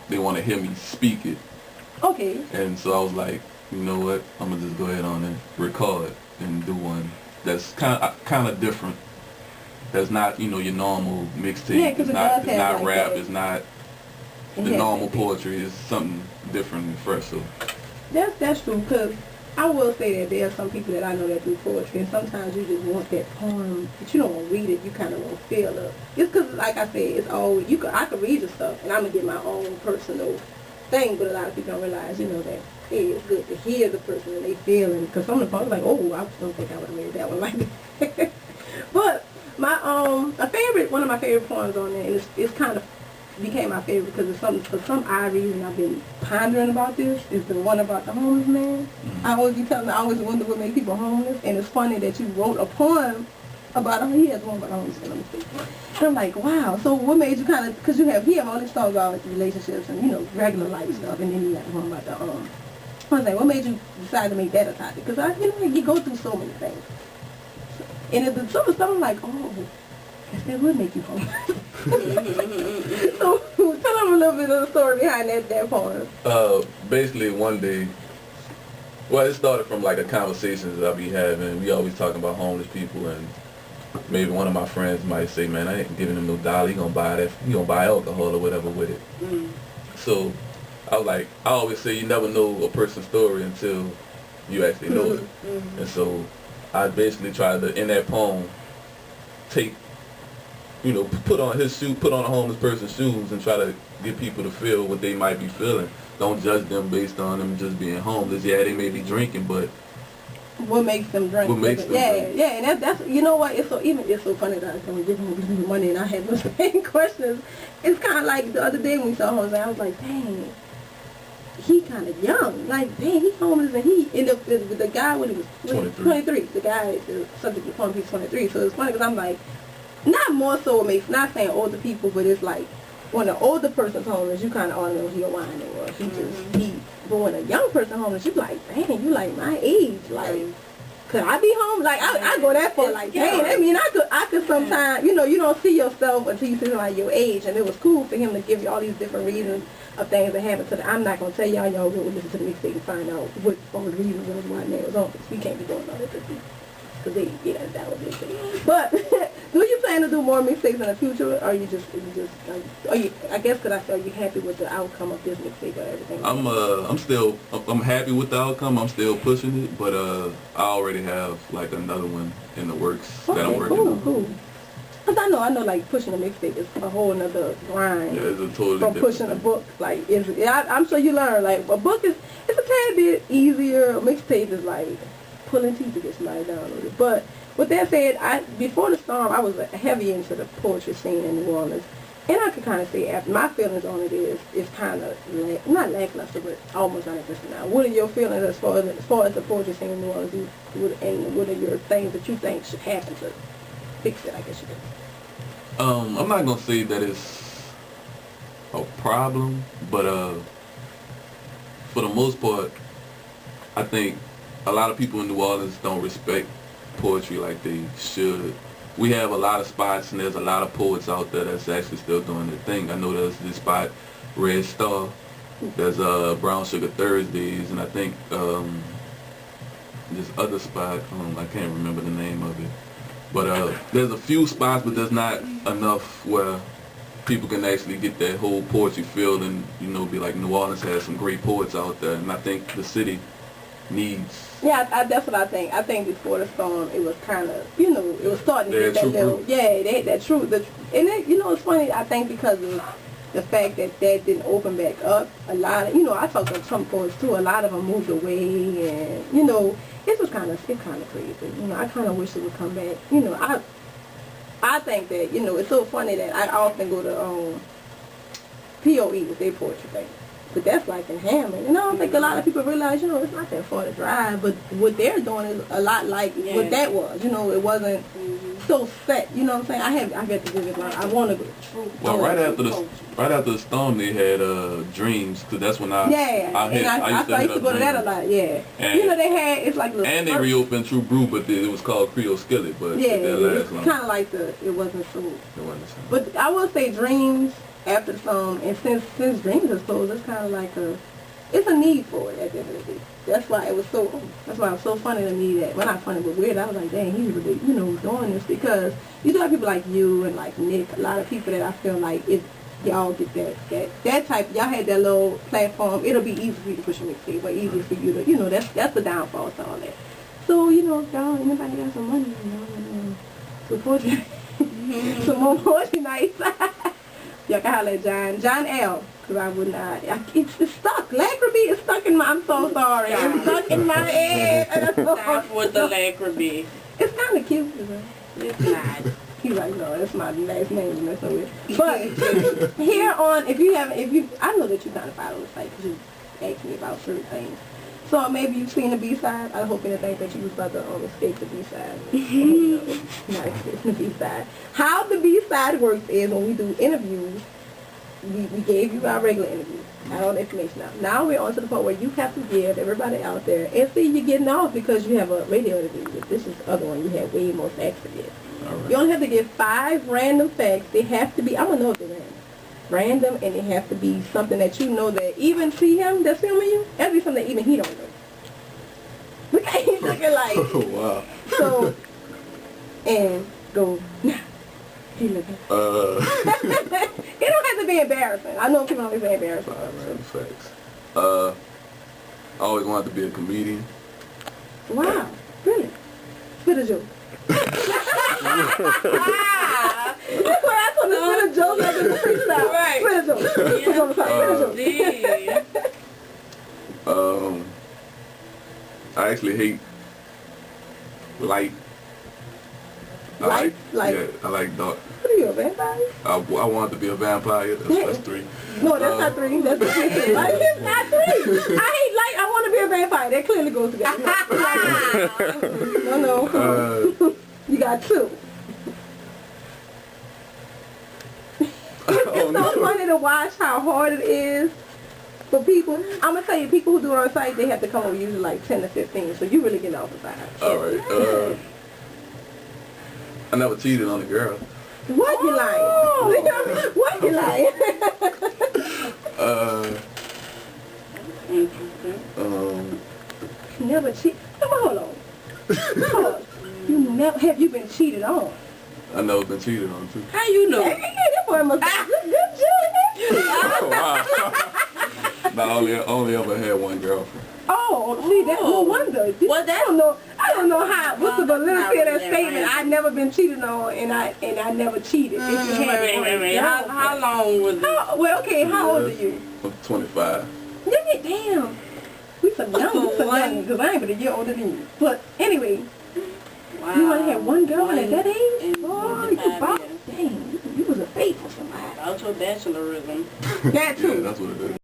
they want to hear me speak it. Okay. And so I was like, you know what? I'm gonna just go ahead on and record and do one that's kind of different. That's not your normal mixtape. Yeah, it's not like rap. that. It's not the normal poetry. It's something different and fresh. So that's true. Cause I will say that there are some people that I know that do poetry, and sometimes you just want that poem, but you don't want to read it. You kind of want to feel it. It's because, like I said, it's always I could read the stuff, and I'm gonna get my own personal thing. But a lot of people don't realize, that hey, it's good to hear the person and they feeling. Because some of the poems like, oh, I don't think I would have read that one like that. But my one of my favorite poems on there, and it's kind of became my favorite because for some odd reason I've been pondering about this, is the one about the homeless man. I always wonder what makes people homeless, and it's funny that you wrote a poem about he has one about the homeless man. And I'm like, wow, so what made you kind of, because he have all these songs about relationships and regular life stuff, and then you got the one about the I was like, what made you decide to make that a topic? Because you go through so many things, and it's some of the stuff I'm like, oh, guess that would make you homeless. So tell them a little bit of the story behind that poem. Basically one day, well, it started from like a conversation that I be having. We always talking about homeless people, and maybe one of my friends might say, man, I ain't giving him no dollar. He gonna buy alcohol or whatever with it. So I was like, I always say you never know a person's story until you actually know it. And so I basically tried to, in that poem, take, put on a homeless person's shoes and try to get people to feel what they might be feeling. Don't judge them based on them just being homeless. Yeah, they may be drinking, but what makes them drink? What makes them drink? Yeah, and that's it's so funny that I don't give them money, and I had those same questions. It's kind of like the other day when we saw Jose, I was like, dang, he kind of young. Like, dang, he's homeless, and the guy when he was 23. The guy, the subject of the poem, he's 23. So it's funny because I'm like, not more so, not saying older people, but it's like when an older person's homeless, you kind of already know he a whining or but when a young person homeless, you like, dang, you like my age, like, could I be home? Like, I go that far, like, dang, I mean, I could sometimes, you don't see yourself until you see like your age, and it was cool for him to give you all these different reasons of things that happened to them. I'm not going to tell y'all go listen to the mixtape and find out what all the reasons was why man was on, because we can't be doing all that, because that was it. But do you plan to do more mixtapes in the future, or are you happy with the outcome of this mixtape or everything? I'm happy with the outcome. I'm still pushing it, but I already have like another one in the works that I'm working on. Cool. Cause I know, like pushing a mixtape is a whole another grind. Yeah, it's a totally from pushing a book. Like, I'm sure you learn. Like, a book it's a tad bit easier. A mixtape is like pulling teeth to get somebody downloaded. But with that said, before the storm, I was heavy into the poetry scene in New Orleans, and I could kind of say after my feelings on it is kind of not lackluster, but almost non-existent now. What are your feelings as far as the poetry scene in New Orleans, and what are your things that you think should happen to fix it? I guess you could. I'm not gonna say that it's a problem, but for the most part, I think a lot of people in New Orleans don't respect poetry like they should. We have a lot of spots, and there's a lot of poets out there that's actually still doing their thing. I know there's this spot, Red Star. There's Brown Sugar Thursdays, and I think this other spot, I can't remember the name of it. But there's a few spots, but there's not enough where people can actually get that whole poetry feel and, be like, New Orleans has some great poets out there, and I think the city needs. Yeah, that's what I think. I think before the storm, it was kind of, it was starting to get that little, they had that truth. And it, it's funny, I think because of the fact that didn't open back up, a lot of, I talked to some poets too, a lot of them moved away, and, it was kind of crazy. I kind of wish it would come back. I think that, it's so funny that I often go to POE with their poetry thing. But that's like in Hammond. And I don't think a lot of people realize, it's not that far to drive. But what they're doing is a lot like what that was. It wasn't so set. You know what I'm saying? I get to visit. I want to go. Well, right after the storm, they had Dreams, because that's when I used to go to that a lot. Yeah, and they had and they reopened True Brew, but it was called Creole Skillet. But it's kind of like it wasn't so. It wasn't so. But I will say Dreams. after the song, and since Dreams is closed, it's kind of like it's a need for it at the end of the day. That's why it was so funny to me that, well, not funny, but weird. I was like, dang, he's really, doing this, because you do have people like you and like Nick, a lot of people that I feel like if y'all get that type, y'all had that little platform, it'll be easy for you to push your mixtape, but easy for you to, that's the downfall to all that. So, if y'all, anybody got some money, support you, some more poetry nights. Y'all can holler at John L. Because I would not. It's stuck. Lacarbiere is stuck in my. I'm so sorry. It's stuck in my head. Stop with the Lacarbiere. It's kind of cute, though. It's not. He's like, no, that's my last name to mess with. But here on, I know that you kind of follow the site because you asked me about certain things. So maybe you've seen the B-side. I hope you didn't think that you was about to escape the B-side. Not escape the B-side. How the B-side works is when we do interviews, we gave you our regular interviews. Got all the information out. Now we're on to the part where you have to give everybody out there, and see, you're getting off because you have a radio interview. This is the other one. You have way more facts to give. Right. You only have to give 5 random facts. They have to be, I don't know if they're random, and it has to be something that you know that even see him that's filming you, it has to be something that even he don't know. We can't even looking like, oh, wow. So, and go, nah, he looking. It don't have to be embarrassing. I know people always say embarrassing. Random facts. I always wanted to be a comedian. Wow, really? Spit a joke. That's why I told him spit a joke like in the freestyle. Right. Spit a joke. Spit a joke. I actually hate light. Light? Yeah, I like dark. What are you, a vampire? I wanted to be a vampire. That's 3. No, that's not 3. That's 3. Light is not 3. I hate light. I want to be a vampire. That clearly goes together. No. You got 2. It's so funny to watch how hard it is for people. I'm going to tell you, people who do it on site, they have to come up with usually like 10 to 15. So you really get off the side. All right. I never cheated on a girl. What you lying? What you lying? Never cheat. Hold on. Have you been cheated on? I never been cheated on too. How you know? That boy must be good. Wow. I only ever had one girlfriend. Oh, see, that's no wonder. Well, I don't know how. What's the validity of that statement? I've never been cheated on, and I never cheated. Wait. How long was it? How old are you? I'm 25. Damn. We some young, because I ain't but a year older than you. But anyway, Wow. you only had one girl at that age? And Dang, you was a faithful somebody. About your bachelorism. That too. Yeah, that's what it is.